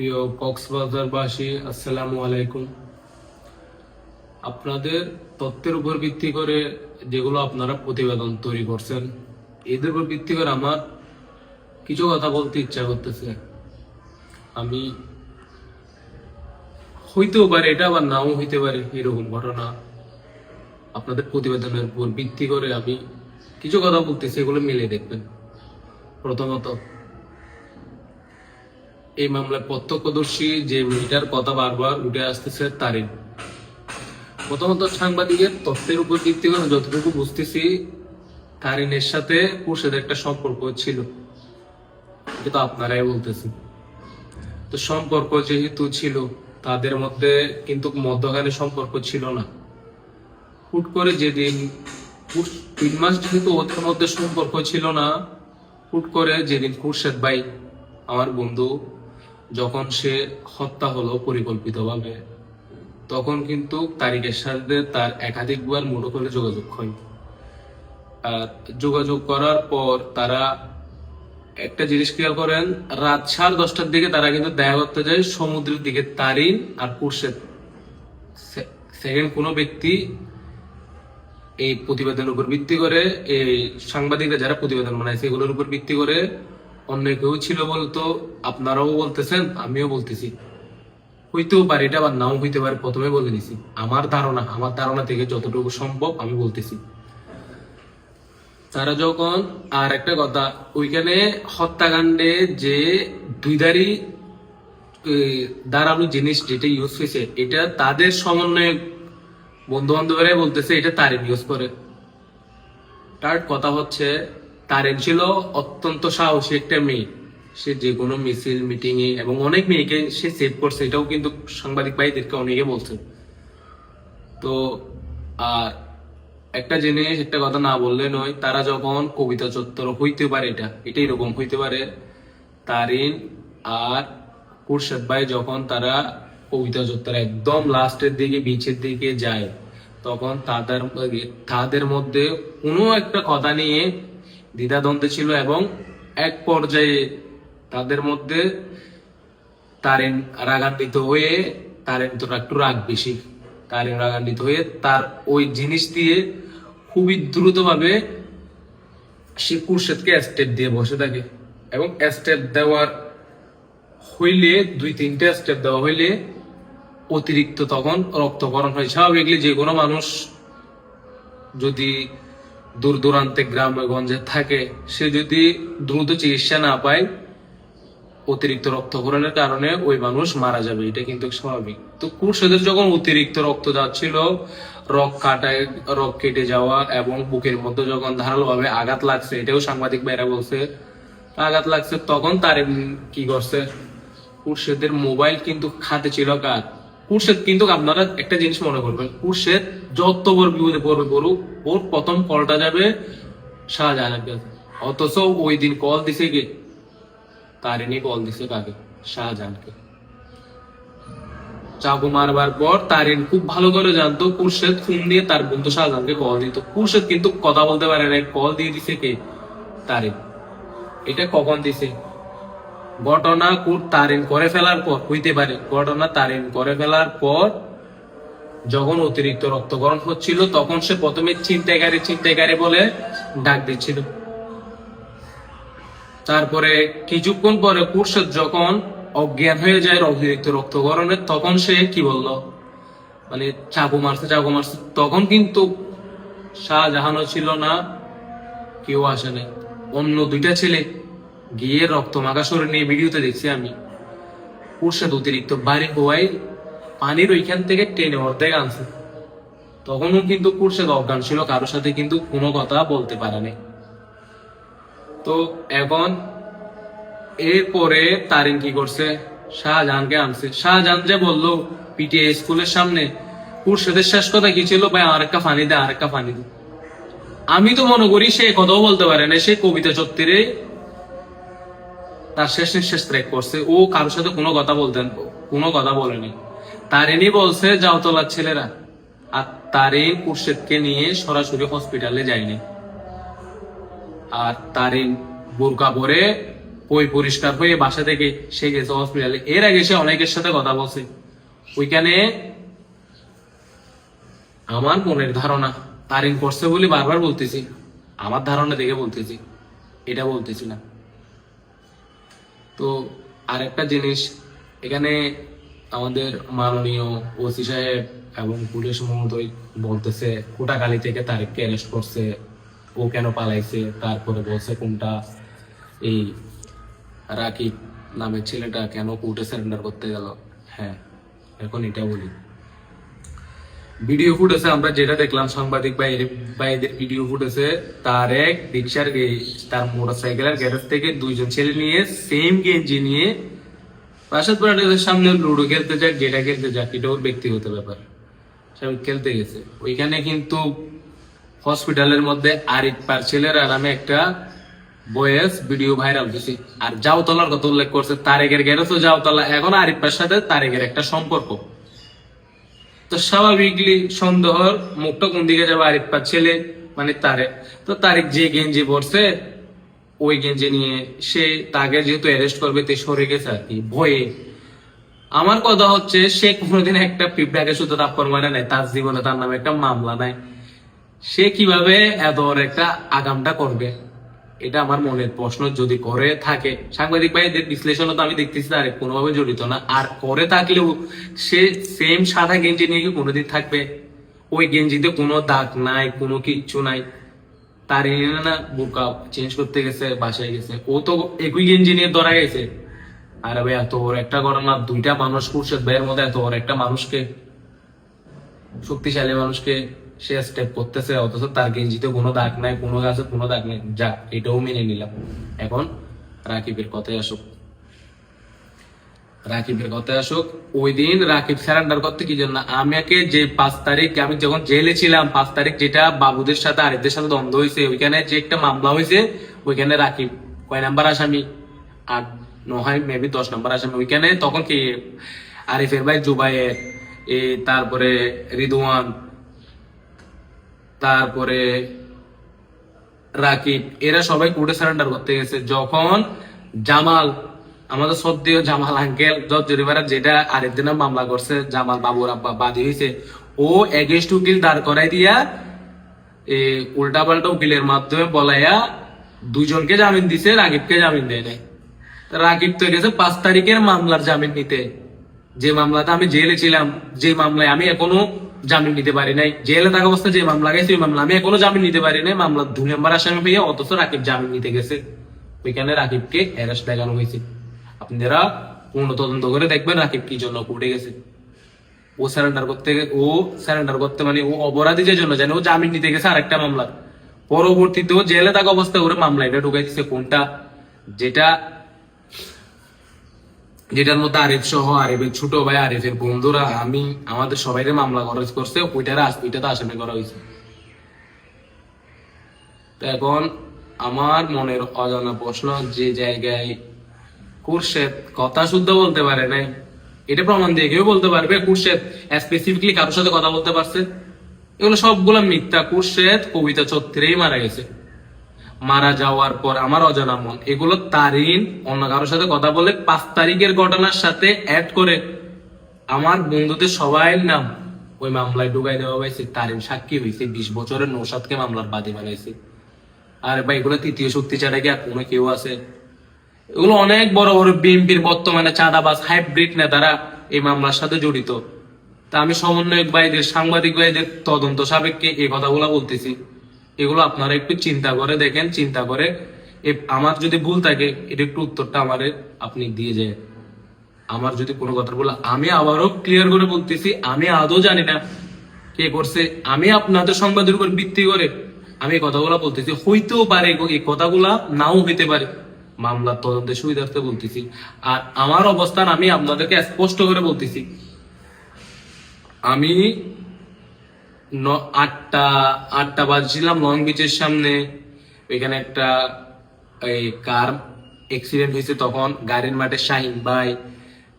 প্রিয় কক্সবাজারবাসী, আসসালামু আলাইকুম। আপনাদের তথ্যের উপর ভিত্তি করে যেগুলো আপনারা প্রতিবেদন তৈরি করছেন, এদের উপর ভিত্তি করে আমার কিছু কথা বলতে ইচ্ছা করতেছে। আমি হইতেও পারে, এটা আবার নাও হইতে পারে, এরকম ঘটনা আপনাদের প্রতিবেদনের উপর ভিত্তি করে আমি কিছু কথা বলতেছি, এগুলো মিলে দেখবেন। প্রথমত, এই মামলায় প্রত্যক্ষদর্শী যে মেয়েটার কথা বারবার উঠে আসতেছে, তারিন। প্রথমত, সাংবাদিকের তথ্যের উপর ভিত্তি করে যতটুকু বুঝতেছি, তারিনের সাথে খুরশেদের একটা সম্পর্ক ছিল, এটা তো আপনারাই বলতেছেন। তো সম্পর্ক যেহেতু ছিল, তাদের মধ্যে কিন্তু মধ্যখানে সম্পর্ক ছিল না। হুট করে যেদিন 3 মাস যেহেতু ওদের মধ্যে সম্পর্ক ছিল না, হুট করে যেদিন খুরশেদ ভাই, আমার বন্ধু, যখন সে হত্যা হলো পরিকল্পিতভাবে, তখন কিন্তু তারিকের সাথে তার একাধিকবার মুঠোফোনে যোগাযোগ হয়। আর যোগাযোগ করার পর তারা একটা জিনিস খেয়াল করেন, রাত 10:30টার দিকে তারা কিন্তু দেখা করতে যায় সমুদ্রের দিকে, তারিন আর খুরশেদ। সেকেন্ড কোনো ব্যক্তি এই প্রতিবেদনের উপর ভিত্তি করে, এই সাংবাদিকরা যারা প্রতিবেদন বানাইছে এগুলোর উপর ভিত্তি করে অন্য কেউ ছিল বলতো আপনারাও বলতেছেন, আমিও বলতেছি। হইতেও পারে, এটা আবার নাও হইতে পারে, প্রথমে বলে দিছি। আমার ধারণা থেকে যতটুকু সম্ভব আমি বলতেছি। তারা যখন, আর একটা কথা, ওইখানে হত্যাকাণ্ডে যে দুইধারী দাঁড়ানো জিনিস যেটা ইউজ হয়েছে, এটা তাদের সমন্বয়ে বন্ধু বান্ধবরাই বলতেছে এটা তারিন ইউজ করে। তার কথা হচ্ছে, তারিন ছিল অত্যন্ত সাহসী একটা মেয়ে। সে যে কোনো মিছিল, মিটিং এ, এবং অনেক মেয়েকে সে সেভ করছে, এটাও কিন্তু সাংবাদিক ভাইদেরকে অনেকে বলছে। তো আর একটা জিনিস, একটা কথা না বললে নয়, তারা যখন কবিতা চত্বর হইতে পারে, এটা এরকম হইতে পারে, তারিন আর খুরশেদ ভাই যখন তারা কবিতা চত্বর একদম লাস্টের দিকে, বিচের দিকে যায়, তখন তাদের মধ্যে কোনো একটা কথা নিয়ে দ্বিধাদ্বন্দ্ব ছিল, এবং এক পর্যায়ে তাদের মধ্যে তারিন রাগান্বিত হয়ে, তারিন তো একটু রাগ বেশি, তারিন রাগান্বিত হয়ে তার ওই জিনিস দিয়ে খুবই দ্রুত ভাবে সে খুরশেদকে স্টেপ দিয়ে বসে থাকে। এবং স্টেপ দেওয়ার হইলে, 2-3টে স্টেপ দেওয়া হইলে অতিরিক্ত তখন রক্তক্ষরণ হয়। স্বাভাবিকলি যে কোনো মানুষ যদি দূর দূরান্তে গ্রামে গঞ্জে থাকে, সে যদি দ্রুত চিকিৎসা না পায়, অতিরিক্ত রক্তক্ষরণের কারণে ওই মানুষ মারা যাবে, এটা কিন্তু স্বাভাবিক। তো খুরশেদের যখন অতিরিক্ত রক্ত যাচ্ছিল, রক কেটে যাওয়া, এবং বুকের মধ্যে যখন ধারালো ভাবে আঘাত লাগছে, এটাও সাংবাদিক ভাইরা বলছে, আঘাত লাগছে, তখন তারিন কি করছে, খুরশেদের মোবাইল কিন্তু হাতে ছিল কার, খুরশেদ। কিন্তু আপনারা একটা জিনিস মনে করবেন, খুরশেদ যত বড় বিপদে পড়ুক, ওর প্রথম কলটা যাবে শাহজাহানের কাছে। অথচ ওই দিন কল দিছে কে, তারিনই কল দিছে কাকে, শাহজাহানকে। চাকু মারবার পর তারিন খুব ভালো করে জানতো খুরশেদ ফোন দিয়ে তার বন্ধু শাহজাহানকে কল দিত। খুরশেদ কিন্তু কথা বলতে পারে না, কল দিয়ে দিছে কে, তারিন। এটা কখন দিছে, ঘটনা তারিন করে ফেলার পর হইতে পারে। ঘটনা তারিন করে ফেলার পর যখন অতিরিক্ত রক্তক্ষরণ হচ্ছিল, তখন সে প্রথমে ছিনতাইকারী বলে ডাক দিচ্ছিল। তারপরে কিছুক্ষণ পরে খুরশেদ যখন অজ্ঞান হয়ে যায় অতিরিক্ত রক্তক্ষরণে, তখন সে কি বললো, মানে চাকু মারছে। তখন কিন্তু শাহজাহানও ছিল না, কেউ আসে নাই। অন্য 2টা ছেলে গিয়ে রক্ত মাখা শরীর নিয়ে, ভিডিওতে দেখছি আমি, খুরশেদ অতিরিক্ত বাড়ি হওয়ায় পানির ওইখান থেকে টেনে অর্ধেক আনছে। তখনও কিন্তু খুরশেদ অজ্ঞান ছিল, কারোর সাথে কিন্তু কোনো কথা বলতে পারেনি। তো এখন এরপরে তারিন কি করছে, শাহজাহানকে আনছে। শাহজাহান যে বললো পিটিএ স্কুলের সামনে, খুরশেদের শেষ কথা কি ছিল, ভাই আর একটা ফানি দে, আর একটা ফানি দে। আমি তো মনে করি সে কথাও বলতে পারে না, সে কবিতা চত্বরে তার শেষ নিঃশ্বাস ত্যাগ করছে। ও কারোর সাথে কোনো কথা বলেনি। তারিনই বলছে যাও তোলার ছেলেরা। আর তারিন খুরশেদকে নিয়ে সরাসরি হসপিটালে যায়নি। আর তারিন বোরকা পরে ওই পরিষ্কার হয়ে বাসা থেকে সে গেছে হসপিটালে। এর আগে সে অনেকের সাথে কথা বলছে। ওইখানে আমার মনের ধারণা তারিন করছে বলে বারবার বলতেছি, আমার ধারণা দেখে বলতেছি, এটা বলতেছি না। তো আরেকটা জিনিস, এখানে আমাদের মাননীয় ওসি সাহেব এবং পুলিশ মহোদয় বলতেছে কোটাখালী থেকে তারিখকে অ্যারেস্ট করছে, ও কেন পালাইছে। তারপরে বলছে কোনটা এই রাকিব নামের ছেলেটা কেন কোর্টে সারেন্ডার করতে গেল। হ্যাঁ, এখন এটা বলি, ভিডিও ফুটেজে আমরা যেটা দেখলাম, সাংবাদিক ভাইদের ভিডিও ফুটেজে তার এক রিক্সার তার মোটরসাইকেলের গ্যারেজ থেকে দুইজন ছেলে নিয়ে সেম গেঞ্জি নিয়ে বাসাত সামনে লুডো খেলতে যাক, গেটা খেলতে যাক, এটা ওর ব্যক্তিগত ব্যাপার, সব খেলতে গেছে। ওইখানে কিন্তু হসপিটালের মধ্যে আরিফ পারছেলের নামে একটা বয়েস ভিডিও ভাইরাল হয়েছে। আর জাউতলার কথা উল্লেখ করছে, তারেকের গ্যারেজ ও জাউতলা, এখন আরিফার সাথে তারেকের একটা সম্পর্ক। তো স্বাভাবিকলি সন্দেহর মুখটা কোন দিকে যাবে, আরিফার ছেলে মানে তারেক। তো তারেক যে গেঞ্জি পরছে ওই গেঞ্জি নিয়ে সে তাকে যেহেতু অ্যারেস্ট করবে তে সরে গেছে আর কি ভয়ে। আমার কথা হচ্ছে সে কোনোদিন একটা পিঁপড়াকে শুধু তাপ্পর মারে নাই, তার জীবনে তার নামে একটা মামলা নাই, সে কিভাবে এত বড় একটা আগামটা করবে, এটা আমার মনের প্রশ্ন। যদি করে থাকে, সাংবাদিক ভাইদের বিশ্লেষণও তো আমি দেখতেছি তার কোনোভাবে জড়িত না, আর করে থাকলেও সে সেম সাদা গেঞ্জি নিয়ে কি কোনোদিন থাকবে? ওই গেঞ্জিতে কোনো দাগ নাই, কোনো কিচ্ছু নাই। তার না বোকা চেঞ্জ করতে গেছে, বাসায় গেছে, ও তো একই গেঞ্জি নিয়ে ধরা গেছে। আরে ভাই, এত বড় একটা ঘটনা, দুইটা মানুষ খুরশেদ ভাইয়ের মধ্যে এত বড় একটা মানুষকে, শক্তিশালী মানুষকে সে স্টেপ করতেছে, অথচ তার গেঞ্জিতে কোনো দাগ নাই, কোনো গাছে কোনো দাগ নেই। যাক, এটাও মেনে নিলাম। এখন রাকিবের কথায় আসুক, ওই দিন রাকিব সারেন্ডার করতে কি জন্য? আমাকে যে 5 তারিখ আমি যখন জেলে ছিলাম, 5 তারিখ যেটা বাবুদের সাথে আরিফদের সাথে দ্বন্দ্ব হয়েছে, ওইখানে যে একটা মামলা হয়েছে, ওইখানে রাকিব কয় নাম্বার আসামি? 8, 9, মেবি 10 নাম্বার আসামি। ওইখানে তখন কি আরিফের ভাই জুবাইর, তারপরে রিদওয়ান, তারপরে রাকিব, এরা সবাই কোর্টে সারেন্ডার করতে গেছে। যখন জামাল, আমাদের সদ্যীয় জামাল আঙ্কেল জরিমারা যেটা আরেকদিন মামলা করছে, জামাল বাবুর আব্বা বাদী হয়েছে, ও এগেস্ট উকিল দাঁড় করাই দিয়া উল্টা পাল্টা উকিলের মাধ্যমে বলাইয়া দুজনকে জামিন দিছে, রাকিবকে জামিন দেয় নাই। রাকিব তো গেছে 5 তারিখের মামলার জামিন নিতে, যে মামলাতে আমি জেলে ছিলাম, যে মামলায় আমি এখনো জামিন নিতে পারি নাই, জেলে থাকা অবস্থা যে মামলা গেছে ওই মামলা আমি এখনো জামিন নিতে পারি নাই, মামলা 2 নম্বর আসামি পেয়ে, অথচ রাকিব জামিন নিতে গেছে। ওইখানে রাকিবকে অ্যারেস্ট দেখানো হয়েছে। আপনারা পূর্ণ তদন্ত করে দেখবেন রাকিব কি জন্য কোর্টে গেছে। ও সারেন্ডার করতে মানে ও অপরাধী যে জন্য জানে, ও জামিন নিতে গেছে আরেকটা মামলা, পরবর্তীতে ও জেলে থাকা অবস্থায় ওরা মামলা এটা ঢুকাই দিচ্ছে। কোনটা? যেটার মধ্যে আরিফ সহ, আরিফের ছোট ভাই, আরিফের বন্ধুরা, আমি আমাদের সবাই মামলা করছে, ওইটাতে আসামি করা হয়েছে। এখন আমার মনের অজানা প্রশ্ন, যে জায়গায় খুরশেদ কথা শুদ্ধ বলতে পারে না, এটা প্রমাণ দিয়ে কেউ বলতে পারবে খুরশেদ স্পেসিফিকলি কারোর সাথে কথা বলতে পারছে? এগুলো সবগুলো মিথ্যা। খুরশেদ কবিতা চত্বরেই মারা গেছে। মারা যাওয়ার পর আমার অজানা মন এগুলো তারিন অন্য কারোর সাথে কথা বলে 5 তারিখের ঘটনার সাথে অ্যাড করে আমার বন্ধুদের সবাই নাম ওই মামলায় ঢুকাই দেওয়া হয়েছে। তারিন সাক্ষী হয়েছে, 20 বছরের নৌসাদকে মামলার বাদী বানাইছে। আর ভাই, এগুলো তৃতীয় শক্তি ছাড়া কি আর কোনো কেউ আছে? এগুলো অনেক বড় বড় বিএনপির বর্তমানে চাঁদাবাজ হাইব্রিড নেতারা এই মামলার সাথে জড়িত। তা আমি সমন্বয়ক ভাইদের, সাংবাদিক ভাইদের তদন্ত সাপেক্ষে এই কথাগুলো বলতেছি। এগুলো আপনারা একটু চিন্তা করে দেখেন, চিন্তা করে আমার যদি ভুল থাকে এটা একটু উত্তরটা আমারে আপনি দিয়ে যায়। আমার যদি কোনো কথা বলে, আমি আবারও ক্লিয়ার করে বলতেছি, আমি আদৌ জানি না কে করছে। আমি আপনাদের সংবাদের উপর ভিত্তি করে আমি এই কথাগুলো বলতেছি। হইতেও পারে এই কথাগুলা নাও হইতে পারে, মামলার তদন্তের সুবিধার্থে বলতেছি। আর আমার অবস্থান আমি আপনাদেরকে স্পষ্ট করে বলতেছি। আমি 8টা বাজছিলাম লং বিচের সামনে, ওইখানে একটা কার অ্যাক্সিডেন্ট হয়েছে। তখন গাড়ির মাঠে শাহিন ভাই,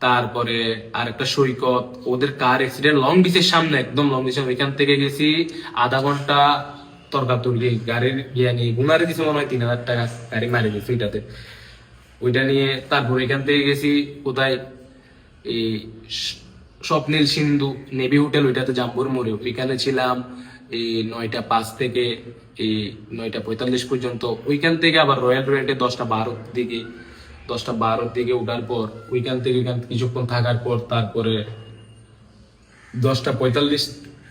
তারপরে আর একটা সৈকত, ওদের কার অ্যাক্সিডেন্ট লং বিচের সামনে, একদম লং বিচের। ওইখান থেকে গেছি আধা ঘন্টা তর্কাতর্কি, গাড়ির নিয়ে গুনারে দিছে মনে হয় 3000 টাকা, গাড়ি মারি গেছে এটাতে। ওইটা নিয়ে তারপর এখান থেকে গেছি কোথায়, এই স্বপ্নীল সিন্ধু নেভি হোটেল, ওইটাতে জাম্বুর মোড়ে, ওইখানে ছিলাম এই 9টা 5 থেকে এই 9টা 45 পর্যন্ত। ওইখান থেকে আবার রয়্যাল রোডে 10টা 12 দিকে উঠার পর ওইখান থেকে কিছুক্ষণ থাকার পর তারপরে 10টা 45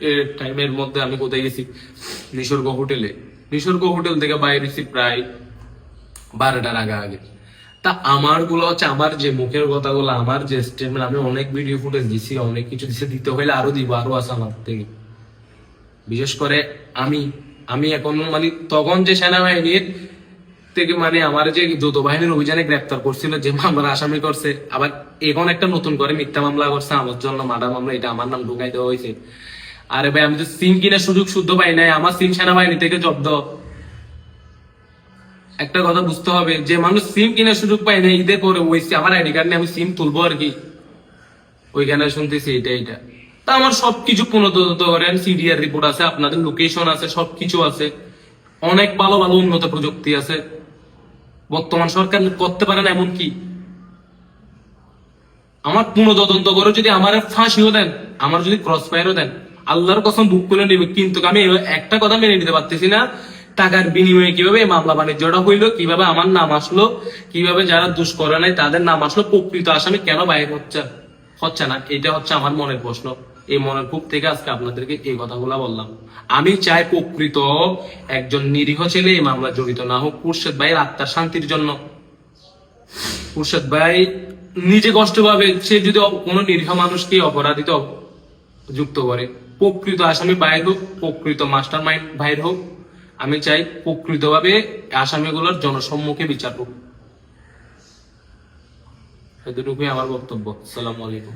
এর টাইমের মধ্যে আমি কোথায় গেছি, নিসর্গ হোটেলে। নিসর্গ হোটেল থেকে বাইরেছি প্রায় 12টার আগে। তা আমার গুলো হচ্ছে, আমার যে মুখের কথাগুলো, আমার যে স্টেটমেন্ট, আমি অনেক ভিডিও ফুটেজ দিছি, অনেক কিছু দিছি, দিতে হইলে আরো দিব, আরো আছে আমার থেকে। বিশেষ করে আমি আমি এখন মানে তখন যে সেনাবাহিনীর থেকে মানে আমার যে যৌথ বাহিনীর অভিযানে গ্রেপ্তার করছিল, যে মামলার আসামি করছে, আবার এখন একটা নতুন করে মিথ্যা মামলা করছে আমার জন্য, মার্ডার মামলা, এটা আমার নাম ঢুকাই দেওয়া হয়েছে। আরে ভাই, আমি তো সিম কিনার সুযোগ শুদ্ধ পাই নাই, আমার সিম সেনাবাহিনী থেকে জব্দ। একটা কথা বুঝতে হবে, যে মানুষ সিম কেনার সুযোগ পায় না, ঈদে পরে ওই আমার আইডি কার্ড নিয়ে আমি সিম তুলবো আর কি, ওইখানে শুনতেছি এটা। তা আমার সবকিছু পুনঃতদন্ত করেন, সিডিআর রিপোর্ট আছে, আপনাদের লোকেশন আছে, সবকিছু আছে, অনেক ভালো ভালো উন্নত প্রযুক্তি আছে, বর্তমান সরকার করতে পারে না এমন কি? আমার পুনঃতদন্ত করে যদি আমার ফাঁসিও দেন, আমার যদি ক্রস ফায়ারও দেন, আল্লাহর কসম বুক করে নিবে। কিন্তু আমি একটা কথা মেনে নিতে পারতেছি না, টাকার বিনিময়ে কিভাবে এই মামলা বাণিজ্যটা হইলো, কিভাবে আমার নাম আসলো, কিভাবে যারা দুষ করে নাই তাদের নাম আসলো, প্রকৃত আসামি কেন বাইরে হচ্ছে না, এটা হচ্ছে আমার মনের প্রশ্ন। এই মনের কূপ থেকে আজকে আপনাদেরকে এই কথাগুলা বললাম। আমি চাই প্রকৃত একজন নিরীহ ছেলে এই মামলা জড়িত না হোক, খুরশেদ ভাইয়ের আত্মার শান্তির জন্য। খুরশেদ ভাই নিজে কষ্ট পাবে, সে যদি কোনো নিরীহ মানুষকে অপরাধিত যুক্ত করে। প্রকৃত আসামি বাইর হোক, প্রকৃত মাস্টার মাইন্ড বাইর হোক। আমি চাই প্রকৃতভাবে আসামিগুলোর জনসম্মুখে বিচার হোক। এতটুকুই আমার বক্তব্য। আসসালামু আলাইকুম।